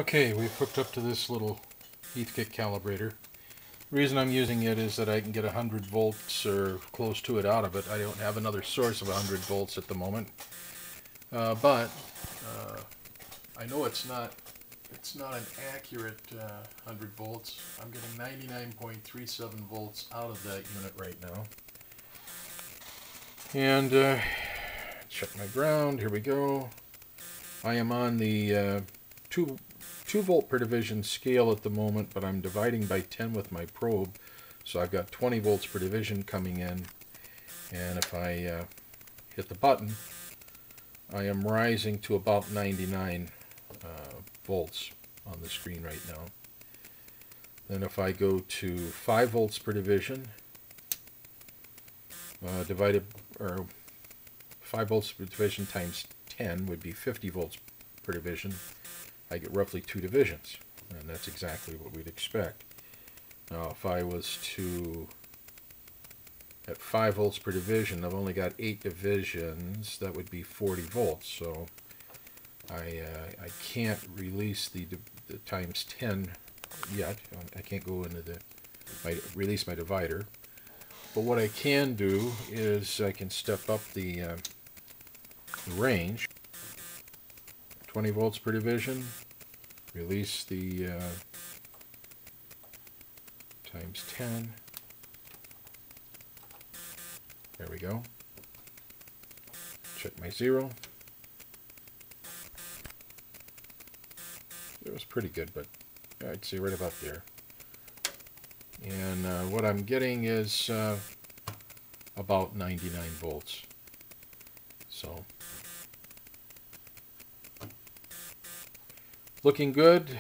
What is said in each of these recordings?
Okay, we've hooked up to this little Heathkit calibrator. The reason I'm using it is that I can get 100 volts or close to it out of it. I don't have another source of 100 volts at the moment. But I know it's not an accurate 100 volts. I'm getting 99.37 volts out of that unit right now. And check my ground. Here we go. I am on the 2 volt per division scale at the moment, but I'm dividing by 10 with my probe, so I've got 20 volts per division coming in. And if I hit the button, I am rising to about 99 volts on the screen right now. Then if I go to 5 volts per division, divided, or 5 volts per division times 10 would be 50 volts per division. I get roughly 2 divisions, and that's exactly what we'd expect. Now if I was to, at 5 volts per division, I've only got 8 divisions, that would be 40 volts, so I can't release the times 10 yet. I can't go into release my divider. But what I can do is I can step up the range. 20 volts per division, release the times 10. There we go. Check my zero. It was pretty good, but I'd say right about there. And what I'm getting is about 99 volts. So, looking good.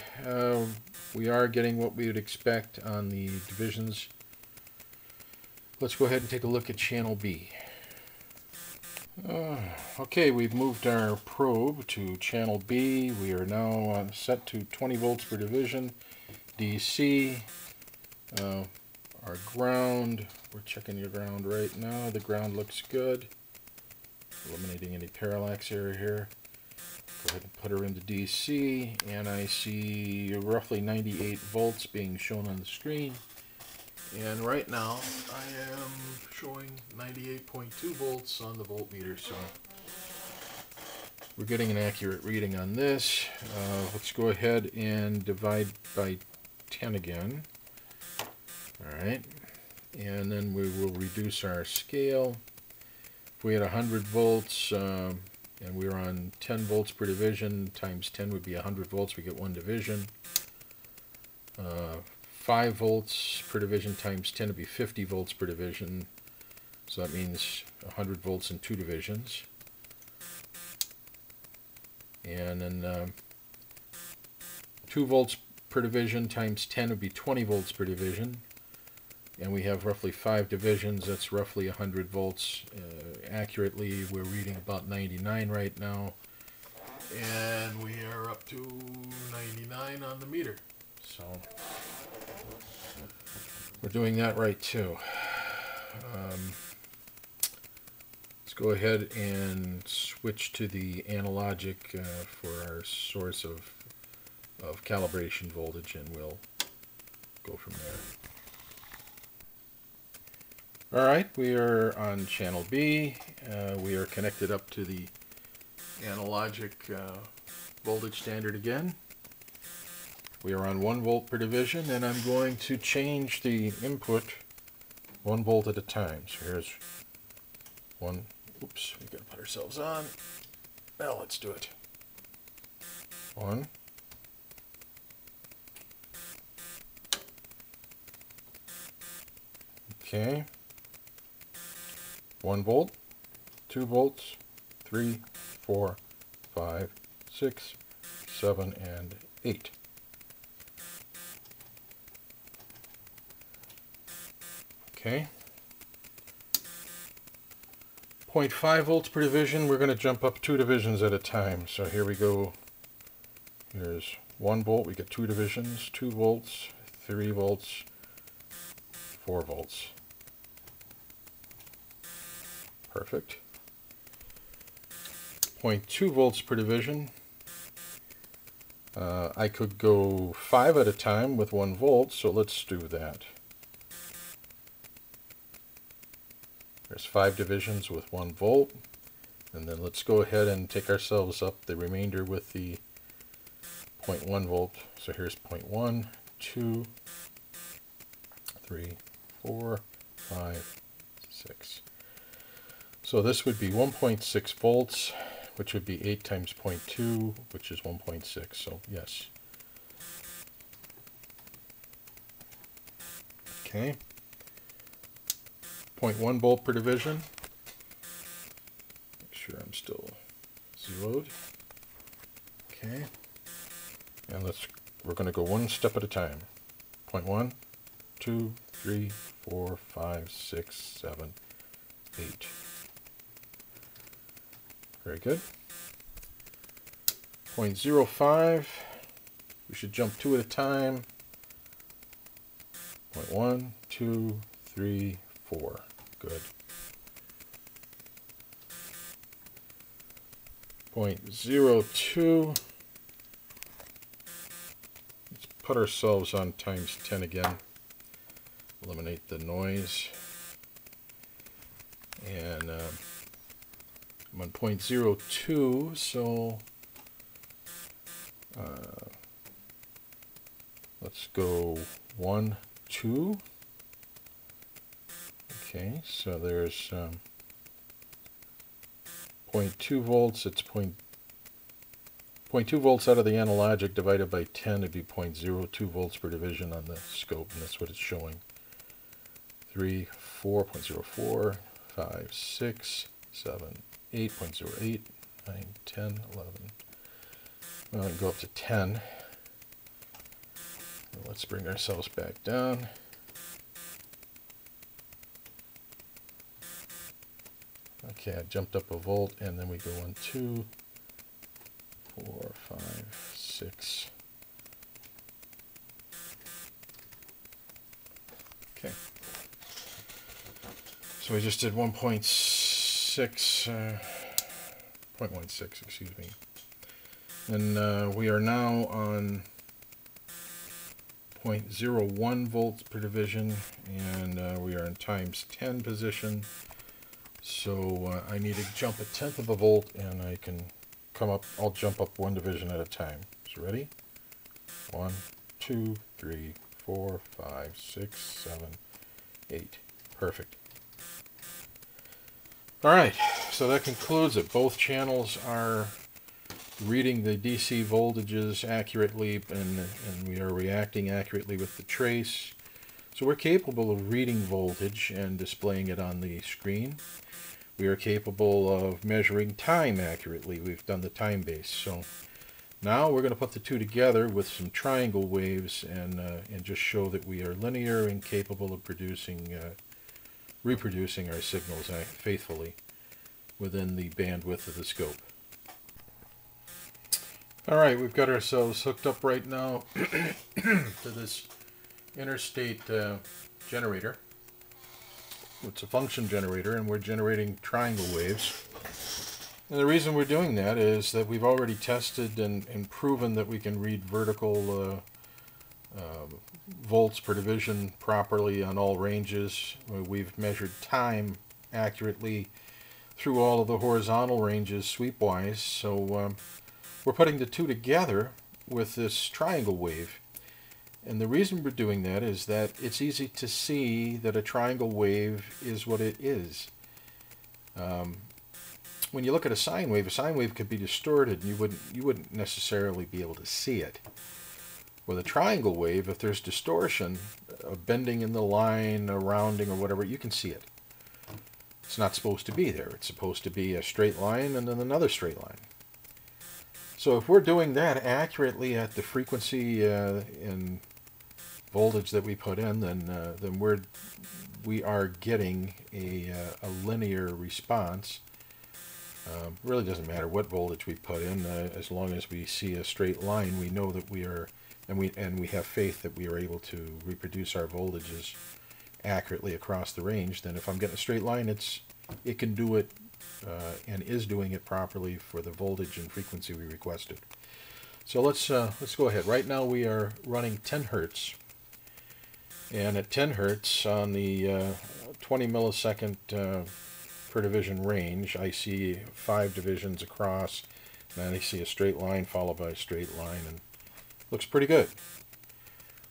We are getting what we would expect on the divisions. Let's go ahead and take a look at channel B. Okay, we've moved our probe to channel B. We are now set to 20 volts per division, DC. Our ground, we're checking your ground right now. The ground looks good. Eliminating any parallax error here. Go ahead and put her into DC, and I see roughly 98 volts being shown on the screen. And right now, I am showing 98.2 volts on the voltmeter, so we're getting an accurate reading on this. Let's go ahead and divide by 10 again. Alright, and then we will reduce our scale. If we had 100 volts, and we were on 10 volts per division, times 10 would be 100 volts, we get 1 division. 5 volts per division times 10 would be 50 volts per division, so that means 100 volts in 2 divisions. And then 2 volts per division times 10 would be 20 volts per division. And we have roughly 5 divisions, that's roughly 100 volts. Accurately, we're reading about 99 right now. And we are up to 99 on the meter. So, we're doing that right too. Let's go ahead and switch to the analogic for our source of calibration voltage, and we'll go from there. Alright, we are on channel B. We are connected up to the analogic voltage standard again. We are on 1 volt per division, and I'm going to change the input 1 volt at a time. So here's one. Oops, we've got to put ourselves on. Now let's do it. 1. Okay. 1 volt, 2 volts, 3, 4, 5, 6, 7, and 8. Okay. 0.5 volts per division, we're going to jump up 2 divisions at a time. So here we go. Here's 1 volt, we get 2 divisions, 2 volts, 3 volts, 4 volts. Perfect. 0.2 volts per division. I could go 5 at a time with 1 volt, so let's do that. There's 5 divisions with 1 volt, and then let's go ahead and take ourselves up the remainder with the 0.1 volt. So here's 0.1, 2, 3, 4, 5, 6. So this would be 1.6 volts, which would be 8 times 0.2, which is 1.6. So yes. Okay. 0.1 volt per division. Make sure I'm still zeroed. Okay. And we're going to go one step at a time. 0.1, 2, 3, 4, 5, 6, 7, 8. Very good. 0.05. We should jump 2 at a time. 0.1, 2, 3, 4. Good. 0.02. Let's put ourselves on times 10 again. Eliminate the noise. And I'm on 0.02, so let's go 1, 2. Okay, so there's 0.2 volts. It's 0.2 volts out of the analogic divided by 10 would be 0.02 volts per division on the scope, and that's what it's showing. 3, 4, 0.04, 5, 6, 7, 8.08, 9, 10, 11. Well, I can go up to 10. Let's bring ourselves back down. Okay, I jumped up a volt, and then we go on 2, 4, 5, 6. Okay. So we just did 1.6, 0.16, excuse me. And we are now on 0.01 volts per division, and we are in times 10 position. So I need to jump 1/10 of a volt, and I can come up, I'll jump up 1 division at a time. So ready? 1, 2, 3, 4, 5, 6, 7, 8. Perfect. Alright, so that concludes it. Both channels are reading the DC voltages accurately, and we are reacting accurately with the trace. So we're capable of reading voltage and displaying it on the screen. We are capable of measuring time accurately. We've done the time base. So now we're going to put the two together with some triangle waves and just show that we are linear and capable of reproducing our signals faithfully within the bandwidth of the scope. Alright, we've got ourselves hooked up right now to this interstate generator. It's a function generator, and we're generating triangle waves. And the reason we're doing that is that we've already tested and proven that we can read vertical volts per division properly on all ranges. We've measured time accurately through all of the horizontal ranges sweepwise. So we're putting the two together with this triangle wave. And the reason we're doing that is that it's easy to see that a triangle wave is what it is. When you look at a sine wave could be distorted, and you wouldn't necessarily be able to see it. With a triangle wave, if there's distortion, a bending in the line, a rounding, or whatever, you can see it. It's not supposed to be there. It's supposed to be a straight line and then another straight line. So if we're doing that accurately at the frequency and voltage that we put in, then we are getting a linear response. Really doesn't matter what voltage we put in, as long as we see a straight line, we know that we are, and we have faith that we are able to reproduce our voltages accurately across the range. Then if I'm getting a straight line, it can do it and is doing it properly for the voltage and frequency we requested. So let's go ahead. Right now we are running 10 hertz, and at 10 hertz on the 20 millisecond per division range, I see 5 divisions across, and then I see a straight line followed by a straight line, and looks pretty good.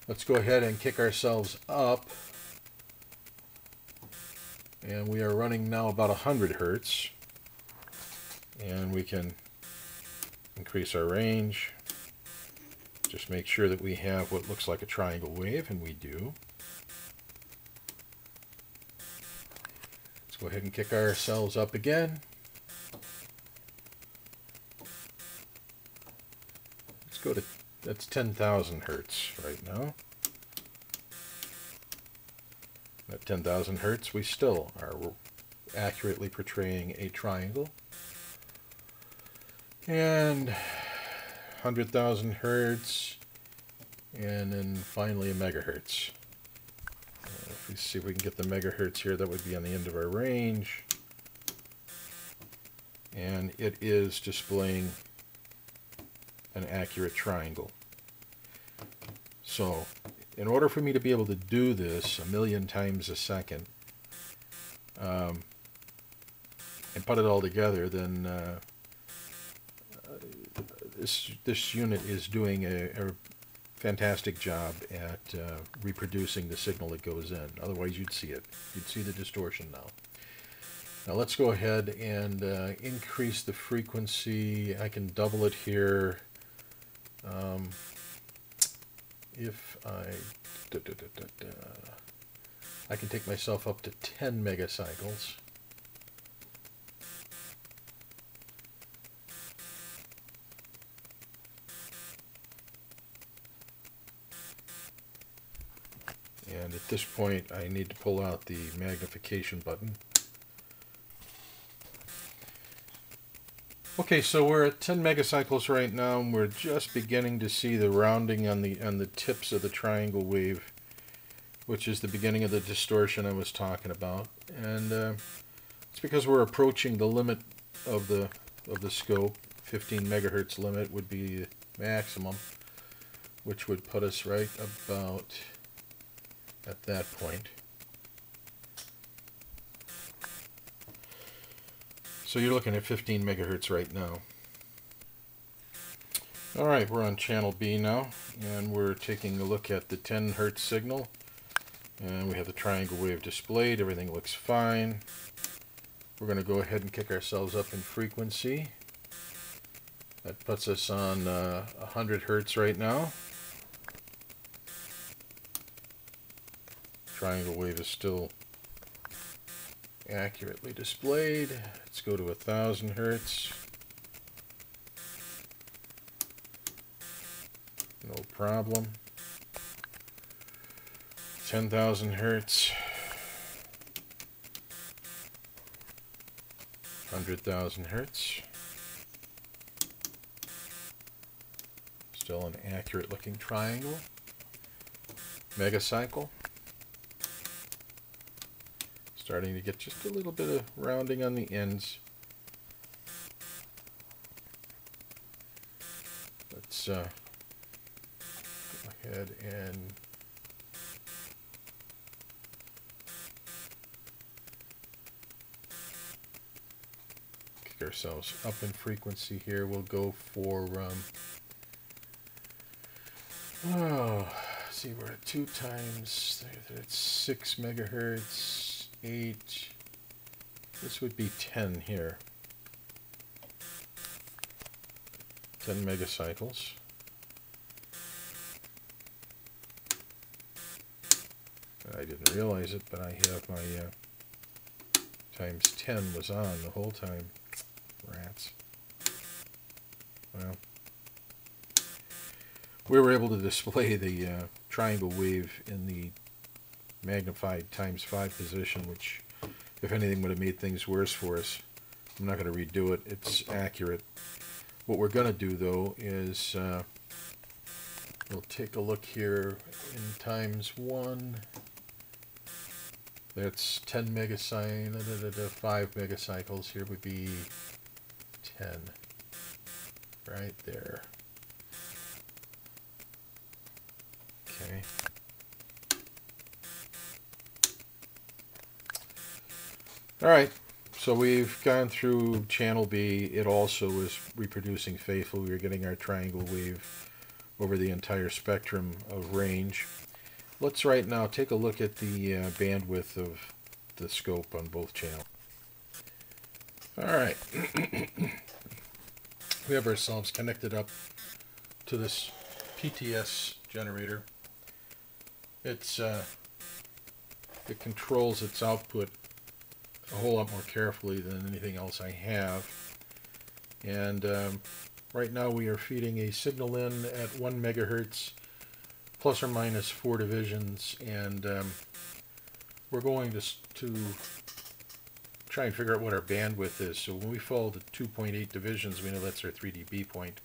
Let's go ahead and kick ourselves up, and we are running now about 100 hertz, and we can increase our range. Just make sure that we have what looks like a triangle wave, and we do. Let's go ahead and kick ourselves up again. Let's go to, that's 10,000 hertz right now. At 10,000 hertz, we still are accurately portraying a triangle. And 100,000 hertz, and then finally a megahertz. If we see if we can get the megahertz here, that would be on the end of our range. And it is displaying an accurate triangle. So, in order for me to be able to do this 1,000,000 times a second, and put it all together, then this unit is doing a fantastic job at reproducing the signal that goes in. Otherwise you'd see it. You'd see the distortion now. Now let's go ahead and increase the frequency. I can double it here. If I can take myself up to 10 megacycles. And at this point, I need to pull out the magnification button. Okay, so we're at 10 megacycles right now, and we're just beginning to see the rounding on the tips of the triangle wave, which is the beginning of the distortion I was talking about. And it's because we're approaching the limit of the scope. 15 megahertz limit would be maximum, which would put us right about at that point. So you're looking at 15 megahertz right now. Alright, we're on channel B now, and we're taking a look at the 10 hertz signal, and we have the triangle wave displayed. Everything looks fine. We're going to go ahead and kick ourselves up in frequency. That puts us on 100 hertz right now. Triangle wave is still accurately displayed. Let's go to 1,000 hertz. No problem. 10,000 hertz. 100,000 hertz. Still an accurate looking triangle. Megacycle. Starting to get just a little bit of rounding on the ends. Let's go ahead and kick ourselves up in frequency here. We'll go for see, we're at 2 times, that's 6 megahertz. 8, this would be 10 here. 10 megacycles. I didn't realize it, but I have my times 10 was on the whole time. Rats. Well, we were able to display the triangle wave in the magnified times 5 position, which if anything would have made things worse for us. I'm not going to redo it. It's accurate. What we're going to do though is we'll take a look here in times 1. That's 10 megacycles. 5 megacycles here would be 10 right there. Okay. Alright, so we've gone through channel B. It also is reproducing faithfully. We're getting our triangle wave over the entire spectrum of range. Let's right now take a look at the bandwidth of the scope on both channels. Alright, we have ourselves connected up to this PTS generator. It controls its output a whole lot more carefully than anything else I have. And right now we are feeding a signal in at 1 megahertz plus or minus 4 divisions, and we're going to try and figure out what our bandwidth is. So when we fall to 2.8 divisions, we know that's our 3 dB point.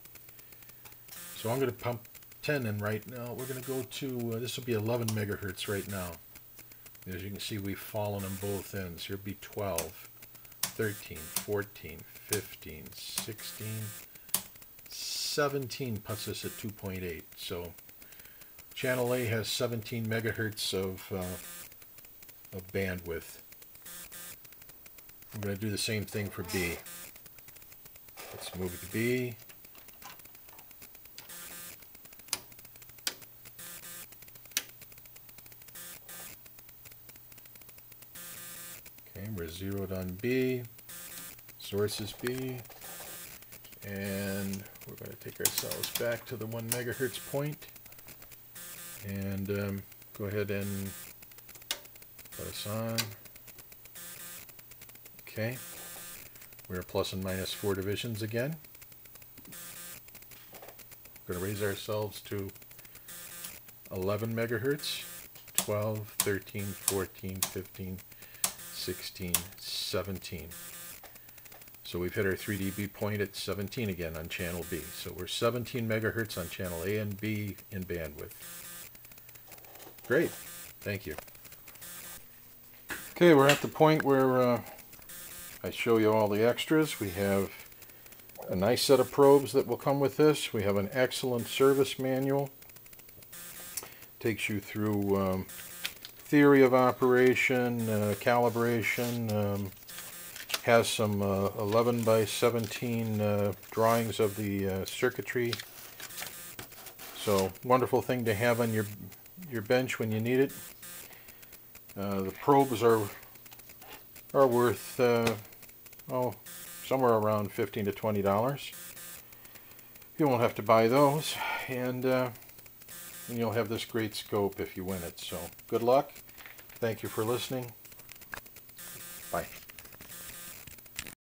So I'm going to pump 10 in right now. We're going to go to, this will be 11 megahertz right now. As you can see, we've fallen on both ends. Here will be 12, 13, 14, 15, 16, 17 puts us at 2.8. So channel A has 17 megahertz of bandwidth. I'm going to do the same thing for B. Let's move it to B. Okay, we're zeroed on B. Source is B. And we're going to take ourselves back to the 1 megahertz point. And go ahead and put us on. Okay, we're plus and minus 4 divisions again. We're going to raise ourselves to 11 megahertz, 12, 13, 14, 15, 16, 17. So we've hit our 3 dB point at 17 again on channel B. So we're 17 megahertz on channel A and B in bandwidth. Great, thank you. Okay, we're at the point where I show you all the extras. We have a nice set of probes that will come with this. We have an excellent service manual. Takes you through theory of operation, calibration, has some 11 by 17 drawings of the circuitry. So wonderful thing to have on your bench when you need it. The probes are worth somewhere around $15 to $20. You won't have to buy those, and you'll have this great scope if you win it. So good luck. Thank you for listening. Bye.